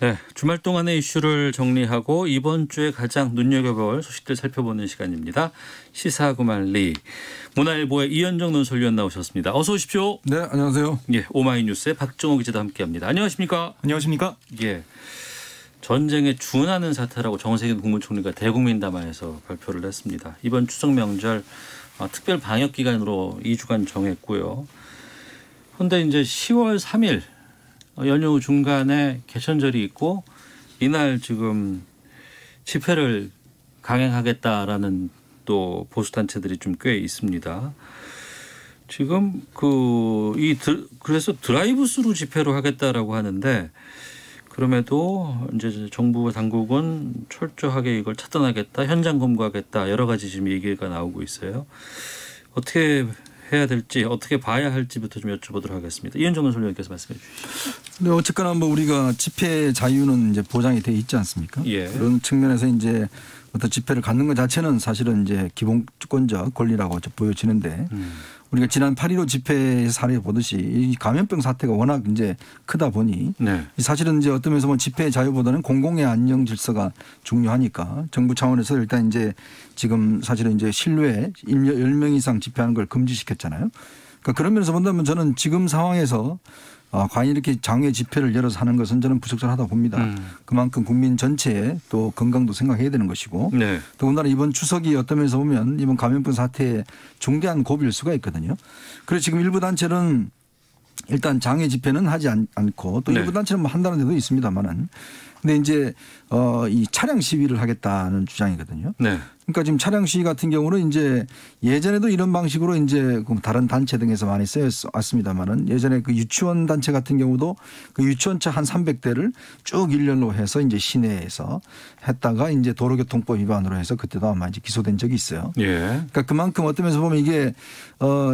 네, 주말 동안의 이슈를 정리하고 이번 주에 가장 눈여겨볼 소식들 살펴보는 시간입니다. 시사구말리 문화일보의 이현정 논설위원 나오셨습니다. 어서 오십시오. 네, 안녕하세요. 예, 오마이뉴스의 박정호 기자도 함께합니다. 안녕하십니까? 안녕하십니까? 예, 전쟁에 준하는 사태라고 정세균 국무총리가 대국민 담화에서 발표를 했습니다. 이번 추석 명절 특별 방역 기간으로 2주간 정했고요. 그런데 이제 10월 3일 연휴 중간에 개천절이 있고 이날 지금 집회를 강행하겠다라는 또 보수 단체들이 좀 꽤 있습니다. 지금 그래서 드라이브스루 집회로 하겠다라고 하는데 그럼에도 이제 정부 당국은 철저하게 이걸 차단하겠다, 현장 검거하겠다 여러 가지 지금 얘기가 나오고 있어요. 어떻게 해야 될지 어떻게 봐야 할지부터 좀 여쭤보도록 하겠습니다. 이현정 논설위원께서 말씀해 주시죠. 네, 어쨌거나 우리가 집회 자유는 이제 보장이 돼 있지 않습니까? 예. 그런 측면에서 이제 어떤 집회를 갖는 것 자체는 사실은 이제 기본권적 권리라고 보여지는데 우리가 지난 8.15 집회 사례 보듯이 이 감염병 사태가 워낙 이제 크다 보니 네. 사실은 이제 어떤 면에서 집회 자유보다는 공공의 안녕 질서가 중요하니까 정부 차원에서 일단 이제 지금 사실은 이제 실외 10명 이상 집회하는 걸 금지시켰잖아요. 그러니까 그런 면에서 본다면 저는 지금 상황에서 과연 이렇게 장외 집회를 열어서 하는 것은 저는 부적절하다 봅니다. 그만큼 국민 전체의 또 건강도 생각해야 되는 것이고 네. 더군다나 이번 추석이 어떤 면에서 보면 이번 감염병 사태에 중대한 고비일 수가 있거든요. 그래서 지금 일부 단체는 일단 장외 집회는 하지 않고 또 일부 단체는 한다는 데도 있습니다만은 근데 이제 이 차량 시위를 하겠다는 주장이거든요. 네. 그러니까 지금 차량 시위 같은 경우는 이제 예전에도 이런 방식으로 이제 다른 단체 등에서 많이 쓰여왔습니다만은 예전에 그 유치원 단체 같은 경우도 그 유치원차 한 300대를 쭉 일렬로 해서 이제 시내에서 했다가 이제 도로교통법 위반으로 해서 그때도 아마 이제 기소된 적이 있어요. 예. 그러니까 그만큼 어떤 면에서 보면 이게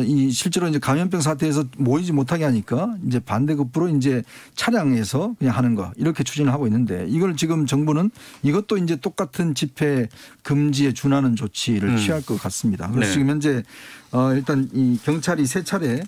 이 실제로 이제 감염병 사태에서 모이지 못하게 하니까 이제 반대급부로 이제 차량에서 그냥 하는 거 이렇게 추진을 하고 있는데 이걸 지금 정부는 이것도 이제 똑같은 집회 금지에 준하는 조치를 취할 것 같습니다. 그래서 네. 지금 현재 일단 이 경찰이 3차례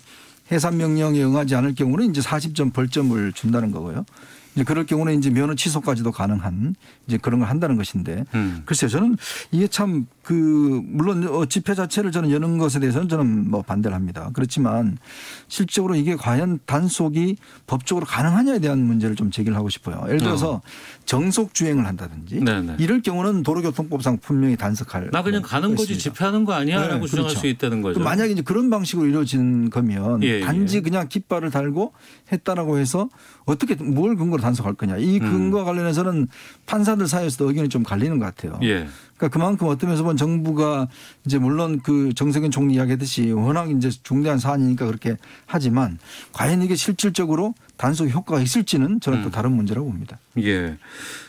해산 명령에 응하지 않을 경우는 이제 40점 벌점을 준다는 거고요. 이제 그럴 경우는 이제 면허 취소까지도 가능한 이제 그런 걸 한다는 것인데 글쎄요 저는 이게 참 물론 집회 자체를 저는 여는 것에 대해서는 저는 반대를 합니다. 그렇지만 실적으로 이게 과연 단속이 법적으로 가능하냐에 대한 문제를 좀 제기를 하고 싶어요. 예를 들어서 정속 주행을 한다든지 네네. 이럴 경우는 도로교통법상 분명히 단속할. 나 그냥 가는 거지 집회하는 거 아니야라고 네, 주장할 그렇죠. 수 있다는 거죠. 만약에 이제 그런 방식으로 이루어진 거면 단지 예. 그냥 깃발을 달고 했다라고 해서 어떻게 뭘 근거로 단속할 거냐. 이 근거와 관련해서는 판사들 사이에서도 의견이 좀 갈리는 것 같아요. 예. 그러니까 그만큼 어떤 면에서 보면 정부가 이제 물론 그 정세균 총리 이야기했듯이 워낙 이제 중대한 사안이니까 그렇게 하지만 과연 이게 실질적으로 단속 효과가 있을지는 저는 또 다른 문제라고 봅니다. 예.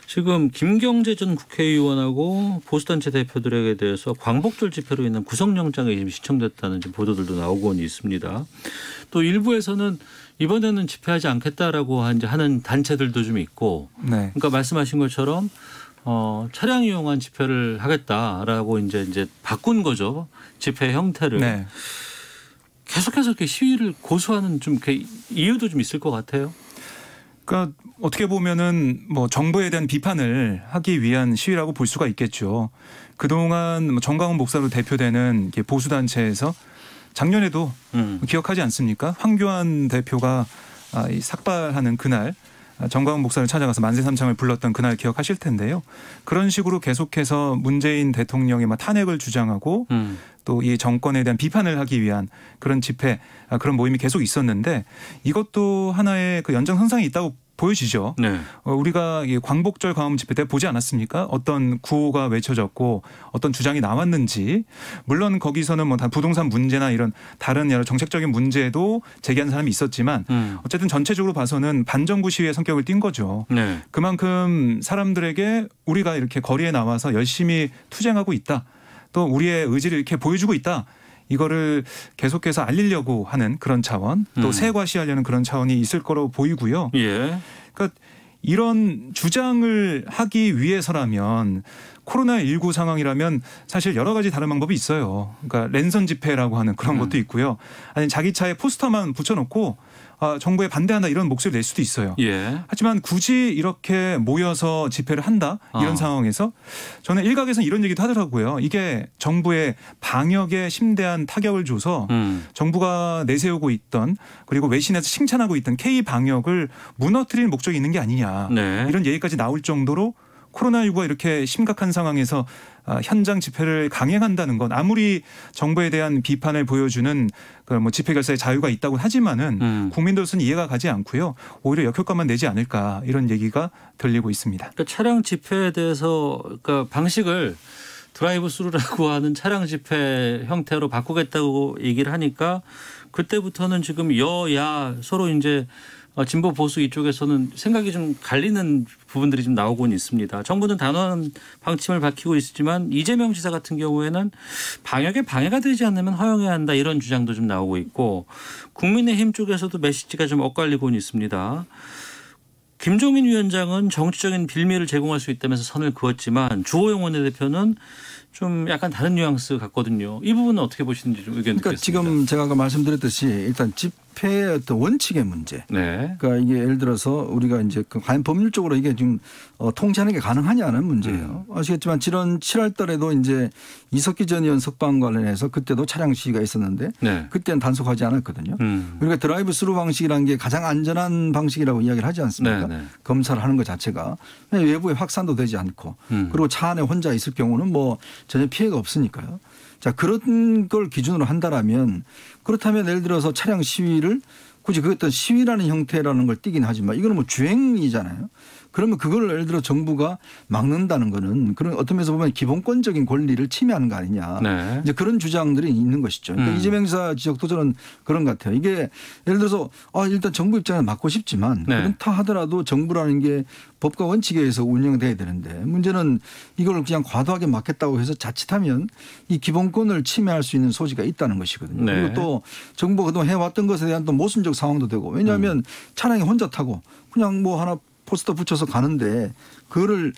지금 김경재 전 국회의원하고 보수단체 대표들에게 대해서 광복절 집회로 인한 구속영장이 지금 시청됐다는 보도들도 나오고 있습니다. 또 일부에서는 이번에는 집회하지 않겠다라고 하는 단체들도 좀 있고, 네. 그러니까 말씀하신 것처럼 차량 이용한 집회를 하겠다라고 이제 바꾼 거죠. 집회 형태를. 네. 계속해서 이렇게 시위를 고수하는 좀 이유도 좀 있을 것 같아요. 그러니까 어떻게 보면은 정부에 대한 비판을 하기 위한 시위라고 볼 수가 있겠죠. 그동안 정강훈 목사로 대표되는 보수 단체에서 작년에도 기억하지 않습니까? 황교안 대표가 삭발하는 그날 정강훈 목사를 찾아가서 만세삼창을 불렀던 그날 기억하실 텐데요. 그런 식으로 계속해서 문재인 대통령의 탄핵을 주장하고 또 이 정권에 대한 비판을 하기 위한 그런 집회, 그런 모임이 계속 있었는데 이것도 하나의 그 연장선상이 있다고 보여지죠. 네. 우리가 이 광복절 광화문 집회 때 보지 않았습니까? 어떤 구호가 외쳐졌고 어떤 주장이 나왔는지. 물론 거기서는 다 부동산 문제나 이런 다른 여러 정책적인 문제도 제기한 사람이 있었지만 어쨌든 전체적으로 봐서는 반정부 시위의 성격을 띈 거죠. 네. 그만큼 사람들에게 우리가 이렇게 거리에 나와서 열심히 투쟁하고 있다. 또 우리의 의지를 이렇게 보여주고 있다. 이거를 계속해서 알리려고 하는 그런 차원, 또 세과시하려는 그런 차원이 있을 거로 보이고요. 예. 그러니까 이런 주장을 하기 위해서라면 코로나19 상황이라면 사실 여러 가지 다른 방법이 있어요. 그러니까 랜선 집회라고 하는 그런 것도 있고요. 아니 자기 차에 포스터만 붙여놓고 정부에 반대한다 이런 목소리를 낼 수도 있어요. 예. 하지만 굳이 이렇게 모여서 집회를 한다 이런 상황에서 저는 일각에서는 이런 얘기도 하더라고요. 이게 정부의 방역에 심대한 타격을 줘서 정부가 내세우고 있던 그리고 외신에서 칭찬하고 있던 K-방역을 무너뜨리는 목적이 있는 게 아니냐. 네. 이런 얘기까지 나올 정도로 코로나19가 이렇게 심각한 상황에서 현장 집회를 강행한다는 건 아무리 정부에 대한 비판을 보여주는 그 뭐 집회 결사의 자유가 있다고 하지만은 국민들로서는 이해가 가지 않고요. 오히려 역효과만 내지 않을까 이런 얘기가 들리고 있습니다. 그러니까 차량 집회에 대해서 그러니까 방식을 드라이브 스루라고 하는 차량 집회 형태로 바꾸겠다고 얘기를 하니까 그때부터는 지금 여야 서로 이제 진보 보수 이쪽에서는 생각이 좀 갈리는 부분들이 좀 나오곤 있습니다. 정부는 단호한 방침을 밝히고 있지만 이재명 지사 같은 경우에는 방역에 방해가 되지 않으면 허용해야 한다 이런 주장도 좀 나오고 있고 국민의힘 쪽에서도 메시지가 좀 엇갈리곤 있습니다. 김종인 위원장은 정치적인 빌미를 제공할 수 있다면서 선을 그었지만 주호영 원내대표는 좀 약간 다른 뉘앙스 같거든요. 이 부분은 어떻게 보시는지 좀 의견 듣겠습니다. 그러니까 지금 제가 아까 말씀드렸듯이 일단 집회의 어떤 원칙의 문제. 네. 그러니까 이게 예를 들어서 우리가 이제 과연 법률적으로 이게 지금 통제하는 게 가능하냐는 문제예요. 아시겠지만 지난 7월 달에도 이제 이석기 전 의원 석방 관련해서 그때도 차량 시위가 있었는데 네. 그때는 단속하지 않았거든요. 우리가 드라이브 스루 방식이라는 게 가장 안전한 방식이라고 이야기를 하지 않습니까? 네, 네. 검사를 하는 것 자체가 외부에 확산도 되지 않고 그리고 차 안에 혼자 있을 경우는 뭐 전혀 피해가 없으니까요. 자, 그런 걸 기준으로 한다라면 그렇다면 예를 들어서 차량 시위를 굳이 그 어떤 시위라는 형태라는 걸 띠긴 하지만 이거는 뭐 주행이잖아요. 그러면 그걸 예를 들어 정부가 막는다는 거는 그런 어떤 면에서 보면 기본권적인 권리를 침해하는 거 아니냐. 네. 이제 그런 주장들이 있는 것이죠. 그러니까 이재명 지사 지적도 저는 그런 것 같아요. 이게 예를 들어서 일단 정부 입장에는 막고 싶지만 네. 그렇다 하더라도 정부라는 게 법과 원칙에 의해서 운영돼야 되는데 문제는 이걸 그냥 과도하게 막겠다고 해서 자칫하면 이 기본권을 침해할 수 있는 소지가 있다는 것이거든요. 네. 그리고 또 정부가 그동안 해왔던 것에 대한 또 모순적 상황도 되고 왜냐하면 차량이 혼자 타고 그냥 뭐 하나 포스터 붙여서 가는데 그거를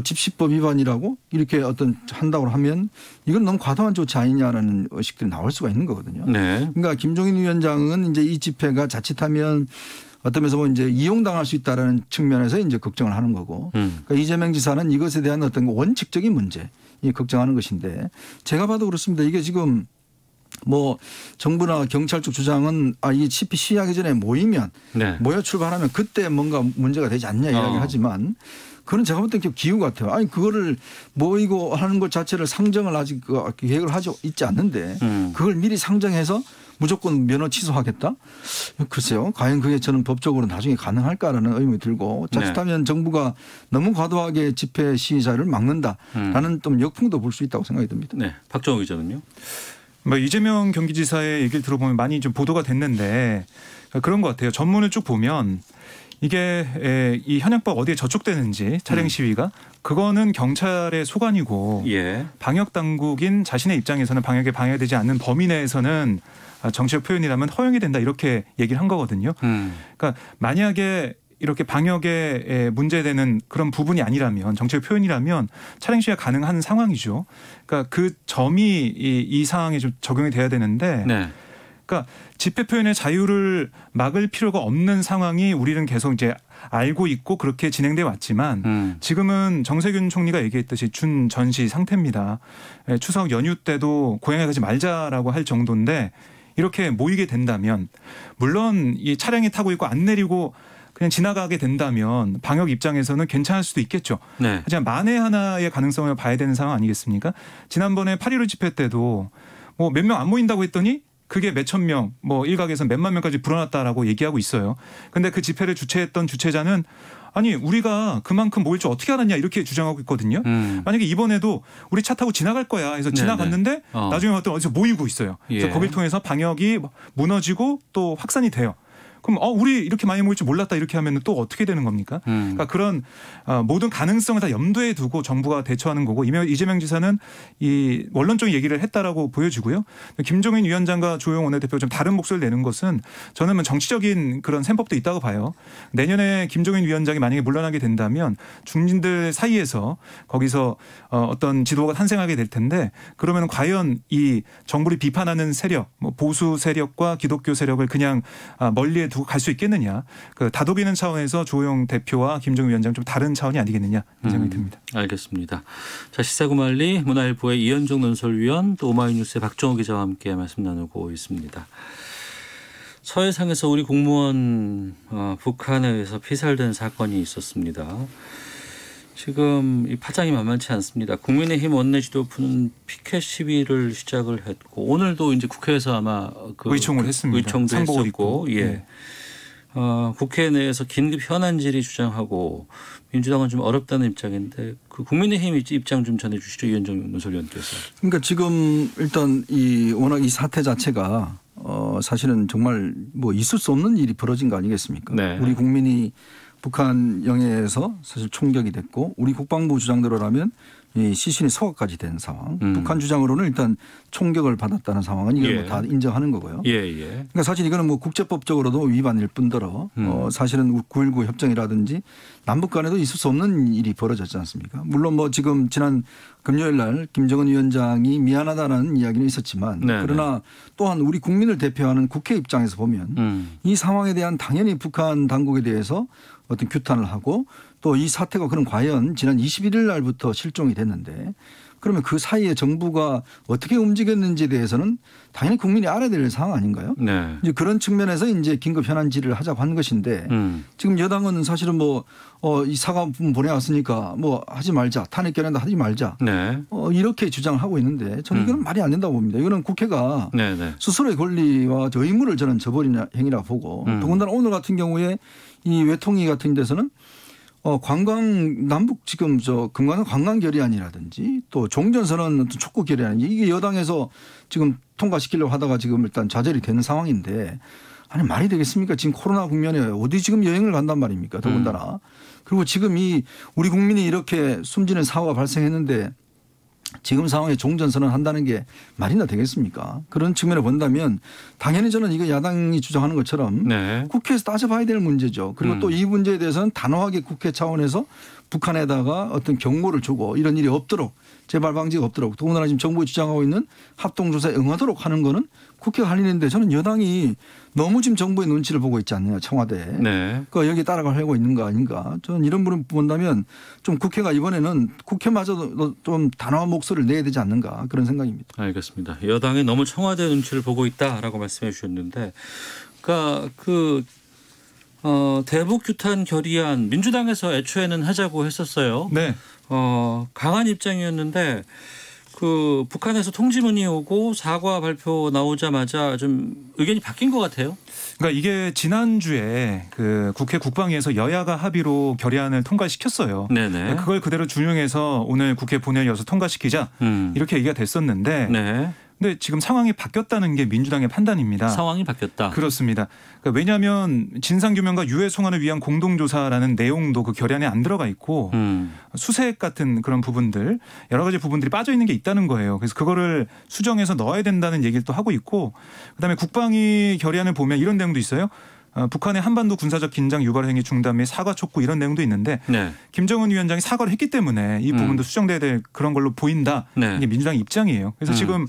집시법 위반이라고 이렇게 어떤 한다고 하면 이건 너무 과도한 조치 아니냐라는 의식들이 나올 수가 있는 거거든요. 네. 그러니까 김종인 위원장은 이제 이 집회가 자칫하면 어떤 면에서 뭐 이제 이용당할 수 있다라는 측면에서 이제 걱정을 하는 거고 그러니까 이재명 지사는 이것에 대한 어떤 원칙적인 문제 걱정하는 것인데 제가 봐도 그렇습니다. 이게 지금 뭐 정부나 경찰 쪽 주장은 이 집회 시위하기 전에 모이면 네. 모여 출발하면 그때 뭔가 문제가 되지 않냐 이야기를 하지만 그건 제가 볼 때 기우 같아요. 아니 그거를 모이고 하는 것 자체를 상정을 아직 계획을 하지 있지 않는데 그걸 미리 상정해서 무조건 면허 취소하겠다? 글쎄요. 과연 그게 저는 법적으로 나중에 가능할까라는 의문이 들고 자칫하면 네. 정부가 너무 과도하게 집회 시위자를 막는다라는 좀 역풍도 볼 수 있다고 생각이 듭니다. 네. 박정우 기자는요? 뭐 이재명 경기지사의 얘기를 들어보면 많이 좀 보도가 됐는데 그런 것 같아요. 전문을 쭉 보면 이게 이 현행법 어디에 저촉되는지 차량 시위가 그거는 경찰의 소관이고 예. 방역 당국인 자신의 입장에서는 방역에 방해되지 않는 범위 내에서는 정치적 표현이라면 허용이 된다 이렇게 얘기를 한 거거든요. 그러니까 만약에 이렇게 방역에 문제되는 그런 부분이 아니라면 정치적 표현이라면 차량 시위가 가능한 상황이죠. 그러니까 그 점이 이 상황에 좀 적용이 돼야 되는데 네. 그러니까 집회 표현의 자유를 막을 필요가 없는 상황이 우리는 계속 이제 알고 있고 그렇게 진행돼 왔지만 지금은 정세균 총리가 얘기했듯이 준전시 상태입니다. 추석 연휴 때도 고향에 가지 말자라고 할 정도인데 이렇게 모이게 된다면 물론 이 차량에 타고 있고 안 내리고 그냥 지나가게 된다면 방역 입장에서는 괜찮을 수도 있겠죠. 네. 하지만 만에 하나의 가능성을 봐야 되는 상황 아니겠습니까? 지난번에 8.15 집회 때도 뭐 몇 명 안 모인다고 했더니 그게 몇천 명, 뭐 일각에서 몇만 명까지 불어났다라고 얘기하고 있어요. 그런데 그 집회를 주최했던 주최자는 아니 우리가 그만큼 모일 줄 어떻게 알았냐 이렇게 주장하고 있거든요. 만약에 이번에도 우리 차 타고 지나갈 거야 해서 지나갔는데 나중에 봤더니 어디서 모이고 있어요. 그래서 거기를 통해서 방역이 무너지고 또 확산이 돼요. 그럼 우리 이렇게 많이 모일 줄 몰랐다 이렇게 하면 또 어떻게 되는 겁니까? 그러니까 그런 모든 가능성을 다 염두에 두고 정부가 대처하는 거고 이재명 지사는 이 원론적인 얘기를 했다라고 보여지고요. 김종인 위원장과 주호영 원내대표가 좀 다른 목소리를 내는 것은 저는 뭐 정치적인 그런 셈법도 있다고 봐요. 내년에 김종인 위원장이 만약에 물러나게 된다면 중진들 사이에서 거기서 어떤 지도가 탄생하게 될 텐데 그러면 과연 이 정부를 비판하는 세력, 뭐 보수 세력과 기독교 세력을 그냥 멀리에 두고 갈 수 있겠느냐. 그 다독이는 차원에서 주호영 대표와 김정은 위원장 좀 다른 차원이 아니겠느냐 이 생각이 듭니다. 알겠습니다. 자, 시사구말리 문화일보의 이현정 논설위원 또 오마이뉴스의 박정호 기자와 함께 말씀 나누고 있습니다. 서해상에서 우리 공무원 북한에 의해서 피살된 사건이 있었습니다. 지금 이 파장이 만만치 않습니다. 국민의힘 원내지도부는 피켓 시위를 시작을 했고 오늘도 이제 국회에서 아마 의총을 했습니다. 의총도 했었고, 예. 네. 국회 내에서 긴급 현안 질의 주장하고 민주당은 좀 어렵다는 입장인데 그 국민의힘 입장 좀 전해주시죠, 이현정 논설위원께서. 그러니까 지금 일단 워낙 이 사태 자체가 사실은 정말 뭐 있을 수 없는 일이 벌어진 거 아니겠습니까? 네. 우리 국민이 북한 영해에서 사실 총격이 됐고 우리 국방부 주장대로라면 이 시신이 소각까지 된 상황. 북한 주장으로는 일단 총격을 받았다는 상황은 이걸 뭐 다 인정하는 거고요. 그러니까 사실 이거는 뭐 국제법적으로도 위반일 뿐더러 사실은 9.19 협정이라든지 남북 간에도 있을 수 없는 일이 벌어졌지 않습니까? 물론 뭐 지금 지난 금요일 날 김정은 위원장이 미안하다는 이야기는 있었지만 그러나 또한 우리 국민을 대표하는 국회 입장에서 보면 이 상황에 대한 당연히 북한 당국에 대해서 어떤 규탄을 하고 또 이 사태가 그럼 과연 지난 21일 날부터 실종이 됐는데 그러면 그 사이에 정부가 어떻게 움직였는지에 대해서는 당연히 국민이 알아야 될 상황 아닌가요? 네. 이제 그런 측면에서 이제 긴급 현안 질의를 하자고 한 것인데 지금 여당은 사실은 뭐 이 사과문 보내왔으니까 뭐 하지 말자, 탄핵 결의안도 하지 말자, 이렇게 주장을 하고 있는데 저는 이건 말이 안 된다고 봅니다. 이거는 국회가 스스로의 권리와 의무를 저는 저버린 행위라고 보고 더군다나 오늘 같은 경우에 이 외통위 같은 데서는 남북 지금 금강산 관광 결의안이라든지 또 종전선언 어떤 촉구 결의안 이게 여당에서 지금 통과시키려고 하다가 지금 일단 좌절이 되는 상황인데 아니 말이 되겠습니까? 지금 코로나 국면에 어디 지금 여행을 간단 말입니까? 더군다나. 그리고 지금 우리 국민이 이렇게 숨지는 사고가 발생했는데 지금 상황에 종전선언 한다는 게 말이나 되겠습니까? 그런 측면을 본다면 당연히 저는 이거 야당이 주장하는 것처럼 국회에서 따져봐야 될 문제죠. 그리고 또 이 문제에 대해서는 단호하게 국회 차원에서 북한에다가 어떤 경고를 주고 이런 일이 없도록 재발 방지가 없도록 더군다나 지금 정부가 주장하고 있는 합동조사에 응하도록 하는 거는 국회가 할 일인데 저는 여당이 너무 지금 정부의 눈치를 보고 있지 않느냐 청와대에. 그러니까 여기 따라가려고 있는 거 아닌가. 저는 이런 부분 본다면 좀 국회가 이번에는 국회마저도 좀 단호한 목소리를 내야 되지 않는가 그런 생각입니다. 알겠습니다. 여당이 너무 청와대 눈치를 보고 있다라고 말씀해 주셨는데 그러니까 대북 규탄 결의안 민주당에서 애초에는 하자고 했었어요. 강한 입장이었는데 그 북한에서 통지문이 오고 사과 발표 나오자마자 좀 의견이 바뀐 것 같아요. 그러니까 이게 지난주에 그 국회 국방위에서 여야가 합의로 결의안을 통과시켰어요. 그걸 그대로 준용해서 오늘 국회 본회의 여서 통과시키자 이렇게 얘기가 됐었는데 근데 지금 상황이 바뀌었다는 게 민주당의 판단입니다. 상황이 바뀌었다. 그렇습니다. 그러니까 왜냐하면 진상규명과 유해 송환을 위한 공동조사라는 내용도 그 결의안에 안 들어가 있고 수색 같은 그런 부분들 여러 가지 부분들이 빠져 있는 게 있다는 거예요. 그래서 그거를 수정해서 넣어야 된다는 얘기를 또 하고 있고 그다음에 국방위 결의안을 보면 이런 내용도 있어요. 북한의 한반도 군사적 긴장 유발 행위 중단 및 사과 촉구 이런 내용도 있는데 김정은 위원장이 사과를 했기 때문에 이 부분도 수정돼야 될 그런 걸로 보인다. 이게 민주당 입장이에요. 그래서 지금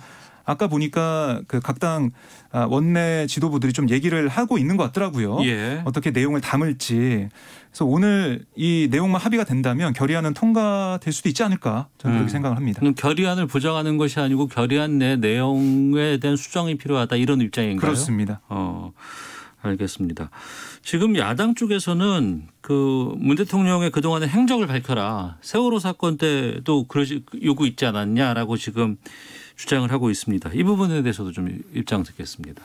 아까 보니까 그 각 당 원내 지도부들이 좀 얘기를 하고 있는 것 같더라고요. 어떻게 내용을 담을지. 그래서 오늘 이 내용만 합의가 된다면 결의안은 통과될 수도 있지 않을까 저는 그렇게 생각을 합니다. 결의안을 부정하는 것이 아니고 결의안 내 내용에 대한 수정이 필요하다 이런 입장인가요? 그렇습니다. 알겠습니다. 지금 야당 쪽에서는 그 문 대통령의 그동안의 행적을 밝혀라. 세월호 사건 때도 요구 있지 않았냐라고 지금 주장을 하고 있습니다. 이 부분에 대해서도 좀 입장 듣겠습니다.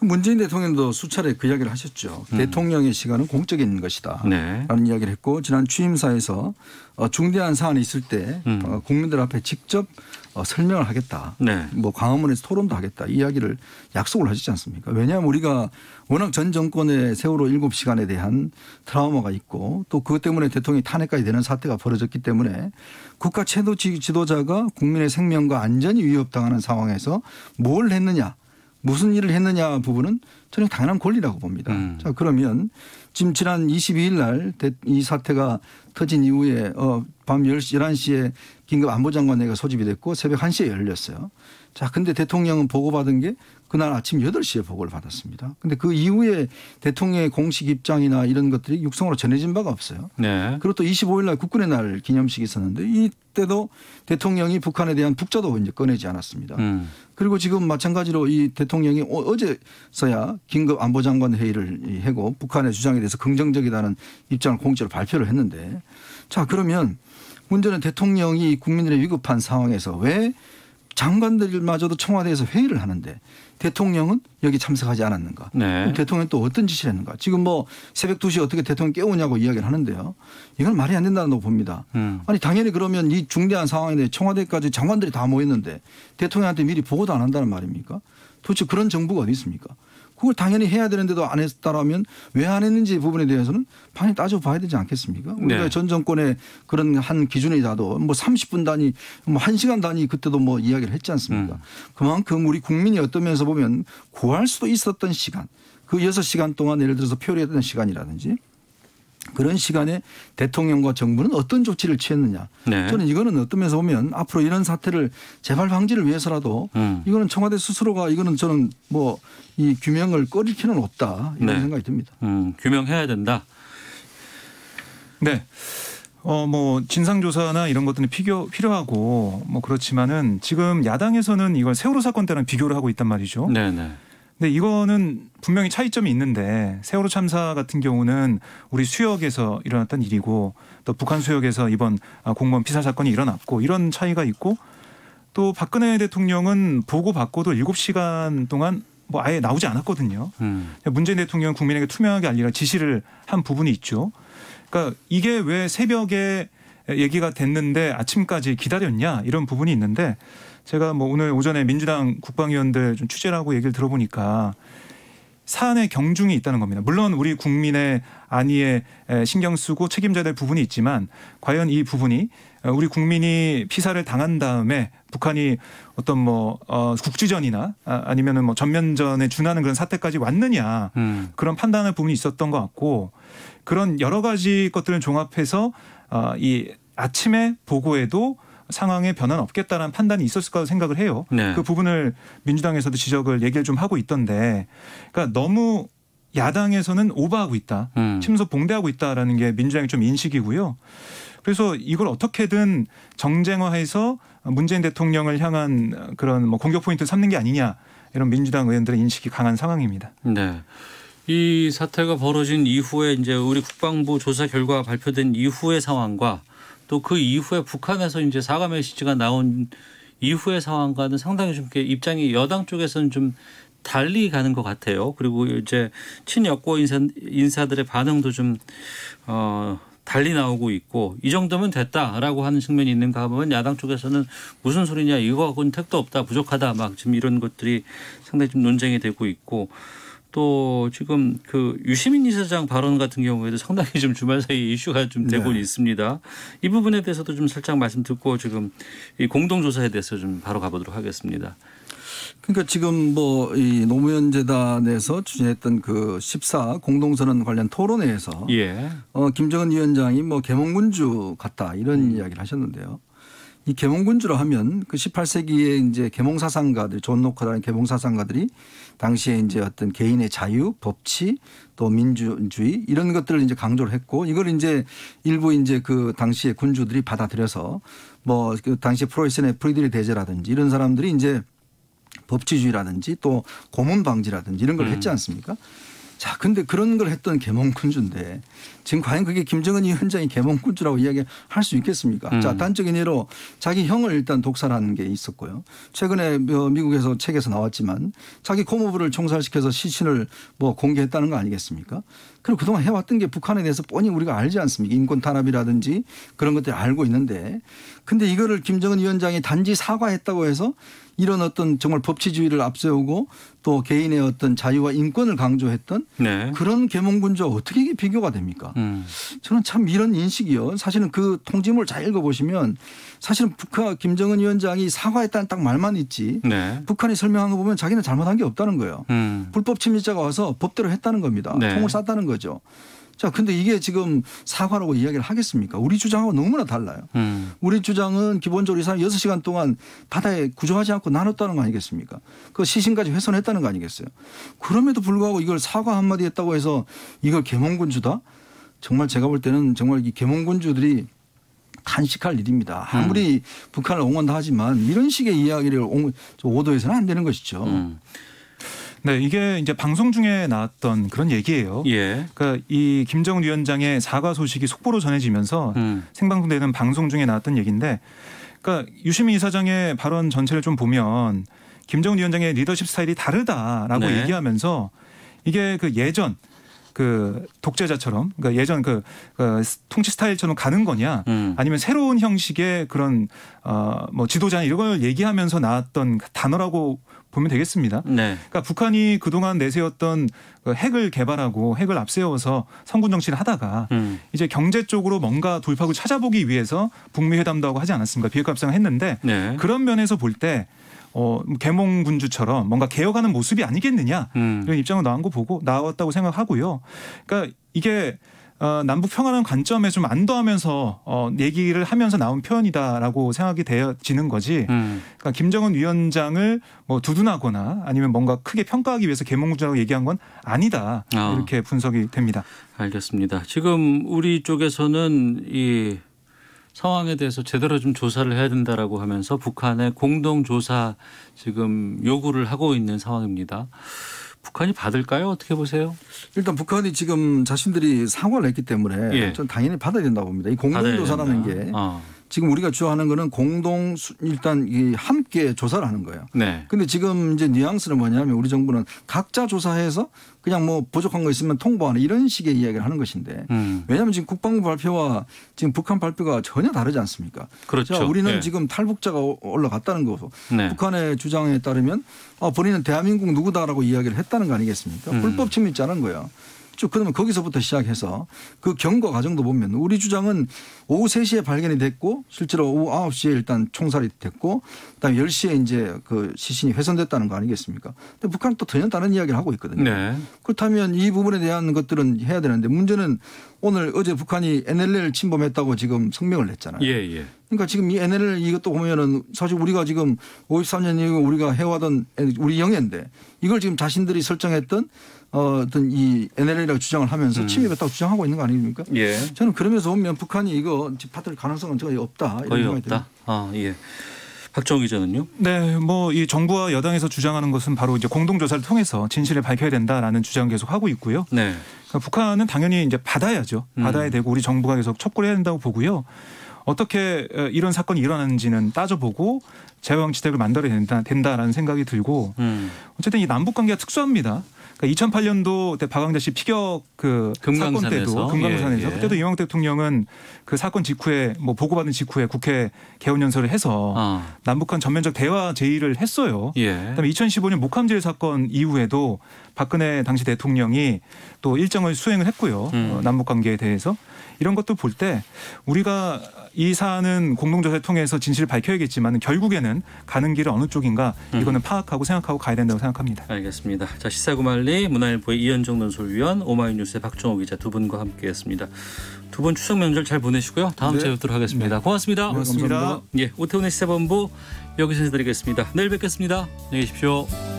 문재인 대통령도 수차례 그 이야기를 하셨죠. 대통령의 시간은 공적인 것이다. 라는 이야기를 했고 지난 취임사에서 중대한 사안이 있을 때 국민들 앞에 직접 설명을 하겠다. 뭐 광화문에서 토론도 하겠다. 이 이야기를 약속을 하시지 않습니까? 왜냐하면 우리가 워낙 전 정권의 세월호 7시간에 대한 트라우마가 있고 또 그것 때문에 대통령이 탄핵까지 되는 사태가 벌어졌기 때문에 국가 최고 지도자가 국민의 생명과 안전이 위협당하는 상황에서 뭘 했느냐 무슨 일을 했느냐 부분은 저는 당연한 권리라고 봅니다. 자 그러면 지금 지난 22일 날 이 사태가 터진 이후에 밤 10시 11시에 긴급 안보장관회의가 소집이 됐고 새벽 1시에 열렸어요. 자 근데 대통령은 보고받은 게 그날 아침 8시에 보고를 받았습니다. 근데 그 이후에 대통령의 공식 입장이나 이런 것들이 육성으로 전해진 바가 없어요. 네. 그리고 또 25일 날 국군의 날 기념식이 있었는데 이때도 대통령이 북한에 대한 북자도 이제 꺼내지 않았습니다. 그리고 지금 마찬가지로 이 대통령이 어제서야 긴급 안보장관 회의를 하고 북한의 주장에 대해서 긍정적이다는 입장을 공식적으로 발표를 했는데 자 그러면 문제는 대통령이 국민들의 위급한 상황에서 왜 장관들마저도 청와대에서 회의를 하는데 대통령은 여기 참석하지 않았는가. 네. 대통령은 또 어떤 지시를 했는가. 지금 뭐 새벽 2시에 어떻게 대통령 깨우냐고 이야기를 하는데요. 이건 말이 안 된다고 봅니다. 아니 당연히 그러면 이 중대한 상황인데 청와대까지 장관들이 다 모였는데 대통령한테 미리 보고도 안 한다는 말입니까? 도대체 그런 정부가 어디 있습니까? 그걸 당연히 해야 되는데도 안 했다라면 왜 안 했는지 부분에 대해서는 반드시 따져봐야 되지 않겠습니까? 우리가 네. 전 정권의 그런 한 기준이라도 뭐 30분 단위 뭐 1시간 단위 그때도 뭐 이야기를 했지 않습니까? 그만큼 우리 국민이 어떤 면에서 보면 구할 수도 있었던 시간 그 6시간 동안 예를 들어서 표류했던 시간이라든지 그런 시간에 대통령과 정부는 어떤 조치를 취했느냐. 네. 저는 이거는 어떤 면에서 보면 앞으로 이런 사태를 재발 방지를 위해서라도 이거는 청와대 스스로가 이거는 저는 뭐 이 규명을 꺼릴 필요는 없다 이런 네. 생각이 듭니다. 규명해야 된다. 네. 뭐 진상조사나 이런 것들은 필요하고 뭐 그렇지만은 지금 야당에서는 이걸 세월호 사건 때랑 비교를 하고 있단 말이죠. 네네. 근데 이거는 분명히 차이점이 있는데 세월호 참사 같은 경우는 우리 수역에서 일어났던 일이고 또 북한 수역에서 이번 공무원 피살 사건이 일어났고 이런 차이가 있고 또 박근혜 대통령은 보고받고도 7시간 동안 뭐 아예 나오지 않았거든요. 문재인 대통령은 국민에게 투명하게 알리라 지시를 한 부분이 있죠. 그러니까 이게 왜 새벽에 얘기가 됐는데 아침까지 기다렸냐 이런 부분이 있는데 제가 뭐 오늘 오전에 민주당 국방위원들 좀 취재를 하고 얘기를 들어보니까 사안에 경중이 있다는 겁니다. 물론 우리 국민의 안위에 신경 쓰고 책임져야 될 부분이 있지만 과연 이 부분이 우리 국민이 피살을 당한 다음에 북한이 어떤 뭐 국지전이나 아니면은 뭐 전면전에 준하는 그런 사태까지 왔느냐 그런 판단할 부분이 있었던 것 같고 그런 여러 가지 것들을 종합해서 이 아침에 보고에도 상황에 변화는 없겠다는 판단이 있었을 거라고 생각을 해요. 네. 그 부분을 민주당에서도 지적을 얘기를 좀 하고 있던데 그러니까 너무 야당에서는 오버하고 있다. 침소 봉대하고 있다라는 게 민주당의 좀 인식이고요. 그래서 이걸 어떻게든 정쟁화해서 문재인 대통령을 향한 그런 뭐 공격 포인트 삼는 게 아니냐 이런 민주당 의원들의 인식이 강한 상황입니다. 네. 이 사태가 벌어진 이후에 이제 우리 국방부 조사 결과 발표된 이후의 상황과 또 그 이후에 북한에서 이제 사과 메시지가 나온 이후의 상황과는 상당히 좀 이렇게 입장이 여당 쪽에서는 좀 달리 가는 것 같아요. 그리고 이제 친여권 인사들의 반응도 좀 달리 나오고 있고 이 정도면 됐다라고 하는 측면이 있는가 하면 야당 쪽에서는 무슨 소리냐 이거하고는 택도 없다 부족하다 막 지금 이런 것들이 상당히 좀 논쟁이 되고 있고 또 지금 그 유시민 이사장 발언 같은 경우에도 상당히 좀 주말 사이 이슈가 좀 되고 있습니다. 이 부분에 대해서도 좀 살짝 말씀 듣고 지금 이 공동조사에 대해서 좀 바로 가보도록 하겠습니다. 그러니까 지금 뭐 이 노무현 재단에서 추진했던 그 14 공동선언 관련 토론회에서 예. 김정은 위원장이 뭐 계몽군주 같다 이런 이야기를 하셨는데요. 이 계몽군주로 하면 그 18세기에 이제 계몽사상가들 존 노커라는 계몽사상가들이 당시에 이제 어떤 개인의 자유, 법치, 또 민주주의 이런 것들을 이제 강조를 했고 이걸 이제 일부 이제 그 당시에 군주들이 받아들여서 뭐 그 당시 프로이센의 프리드리 대제라든지 이런 사람들이 이제 법치주의라든지 또 고문 방지라든지 이런 걸 했지 않습니까? 자, 근데 그런 걸 했던 계몽군주인데 지금 과연 그게 김정은 위원장이 계몽군주라고 이야기할 수 있겠습니까? 자, 단적인 예로 자기 형을 일단 독살하는 게 있었고요. 최근에 미국에서 책에서 나왔지만 자기 고모부를 총살시켜서 시신을 뭐 공개했다는 거 아니겠습니까? 그리고 그동안 해왔던 게 북한에 대해서 뻔히 우리가 알지 않습니까? 인권 탄압이라든지 그런 것들 알고 있는데 근데 이거를 김정은 위원장이 단지 사과했다고 해서 이런 어떤 정말 법치주의를 앞세우고 또 개인의 어떤 자유와 인권을 강조했던 네. 그런 계몽군주와 어떻게 이게 비교가 됩니까? 저는 참 이런 인식이요. 사실은 그 통지문을 잘 읽어보시면 사실은 북한 김정은 위원장이 사과했다는 딱 말만 있지 네. 북한이 설명한 거 보면 자기는 잘못한 게 없다는 거예요. 불법 침입자가 와서 법대로 했다는 겁니다. 네. 총을 쐈다는 거죠. 자, 근데 이게 지금 사과라고 이야기를 하겠습니까? 우리 주장하고 너무나 달라요. 우리 주장은 기본적으로 이 사람 6시간 동안 바다에 구조하지 않고 나눴다는 거 아니겠습니까? 그 시신까지 훼손했다는 거 아니겠어요? 그럼에도 불구하고 이걸 사과 한마디 했다고 해서 이걸 계몽군주다? 정말 제가 볼 때는 정말 이 계몽군주들이 탄식할 일입니다. 아무리 북한을 옹호한다 하지만 이런 식의 이야기를 오도해서는 안 되는 것이죠. 네, 이게 이제 방송 중에 나왔던 그런 얘기예요. 예. 그러니까 이 김정은 위원장의 사과 소식이 속보로 전해지면서 생방송되는 방송 중에 나왔던 얘기인데, 그러니까 유시민 이사장의 발언 전체를 좀 보면 김정은 위원장의 리더십 스타일이 다르다라고 네. 얘기하면서 이게 그 예전 그 독재자처럼, 그러니까 예전 그 통치 스타일처럼 가는 거냐, 아니면 새로운 형식의 그런 뭐 지도자 이런 걸 얘기하면서 나왔던 단어라고 보면 되겠습니다. 네. 그러니까 북한이 그동안 내세웠던 핵을 개발하고 핵을 앞세워서 성군 정치를 하다가 이제 경제 쪽으로 뭔가 돌파구를 찾아보기 위해서 북미 회담도 하고 하지 않았습니까? 비핵화협상을 했는데 네. 그런 면에서 볼 때 계몽군주처럼 뭔가 개혁하는 모습이 아니겠느냐 이런 입장을 나왔다고 생각하고요. 그러니까 이게 남북 평화라는 관점에 좀 안도하면서 얘기를 하면서 나온 표현이다라고 생각이 되어지는 거지. 그러니까 김정은 위원장을 뭐 두둔하거나 아니면 뭔가 크게 평가하기 위해서 계몽군주라고 얘기한 건 아니다. 이렇게 분석이 됩니다. 알겠습니다. 지금 우리 쪽에서는 이 상황에 대해서 제대로 좀 조사를 해야 된다라고 하면서 북한의 공동조사 지금 요구를 하고 있는 상황입니다. 북한이 받을까요? 어떻게 보세요? 일단 북한이 지금 자신들이 사과를 했기 때문에 예. 저는 당연히 받아야 된다고 봅니다. 이 공동조사라는 게 지금 우리가 주장하는 거는 일단 이 함께 조사를 하는 거예요. 네. 근데 지금 이제 뉘앙스는 뭐냐면 우리 정부는 각자 조사해서 그냥 뭐 부족한 거 있으면 통보하는 이런 식의 이야기를 하는 것인데 왜냐하면 지금 국방부 발표와 지금 북한 발표가 전혀 다르지 않습니까? 그렇죠. 자, 우리는 네. 지금 탈북자가 올라갔다는 거고 네. 북한의 주장에 따르면 본인은 대한민국 누구다라고 이야기를 했다는 거 아니겠습니까? 불법 침입자는 거예요. 쭉 그러면 거기서부터 시작해서 그 경과 과정도 보면 우리 주장은 오후 3시에 발견이 됐고 실제로 오후 9시에 일단 총살이 됐고 그다음에 10시에 이제 그 시신이 훼손됐다는 거 아니겠습니까? 근데 북한은 또 전혀 다른 이야기를 하고 있거든요. 네. 그렇다면 이 부분에 대한 것들은 해야 되는데 문제는 어제 북한이 NLL 침범했다고 지금 성명을 냈잖아요. 예, 예. 그러니까 지금 이 NLL 이것도 보면은 사실 우리가 지금 53년 이후 우리가 해와던 우리 영해인데 이걸 지금 자신들이 설정했던 어떤 이 NLL이라고 주장을 하면서 침입했다고 주장하고 있는 거 아닙니까? 예. 저는 그러면서 보면 북한이 이거 받을 가능성은 거의 없다. 이런 거의 생각이 없다. 예. 박정우 기자는요? 네, 뭐 이 정부와 여당에서 주장하는 것은 바로 이제 공동조사를 통해서 진실을 밝혀야 된다라는 주장을 계속 하고 있고요. 네. 그러니까 북한은 당연히 이제 받아야죠. 받아야 되고 우리 정부가 계속 촉구를 해야 된다고 보고요. 어떻게 이런 사건이 일어나는지는 따져보고 제왕지택을 만들어야 된다라는 생각이 들고 어쨌든 이 남북 관계가 특수합니다. 그러니까 2008년도 때 박광자 씨 피격 그 사건 때도 금강산에서 예. 그때도 이명박 대통령은 그 사건 직후에 뭐 보고받은 직후에 국회 개원연설을 해서 남북한 전면적 대화 제의를 했어요. 예. 그다음에 2015년 목함질 사건 이후에도 박근혜 당시 대통령이 또 일정을 수행을 했고요. 남북 관계에 대해서 이런 것도 볼 때 우리가 이 사안은 공동조사를 통해서 진실을 밝혀야겠지만 결국에는 가는 길은 어느 쪽인가 이거는 파악하고 생각하고 가야 된다고 생각합니다. 알겠습니다. 자, 시사구말리 문화일보의 이현정 논설위원, 오마이뉴스의 박정우 기자 두 분과 함께했습니다. 두 분 추석 명절 잘 보내시고요. 다음 주에 뵙도록 하겠습니다. 네. 고맙습니다. 고맙습니다. 예, 오태훈의 시사본부 여기서 인사드리겠습니다. 내일 뵙겠습니다. 안녕히 계십시오.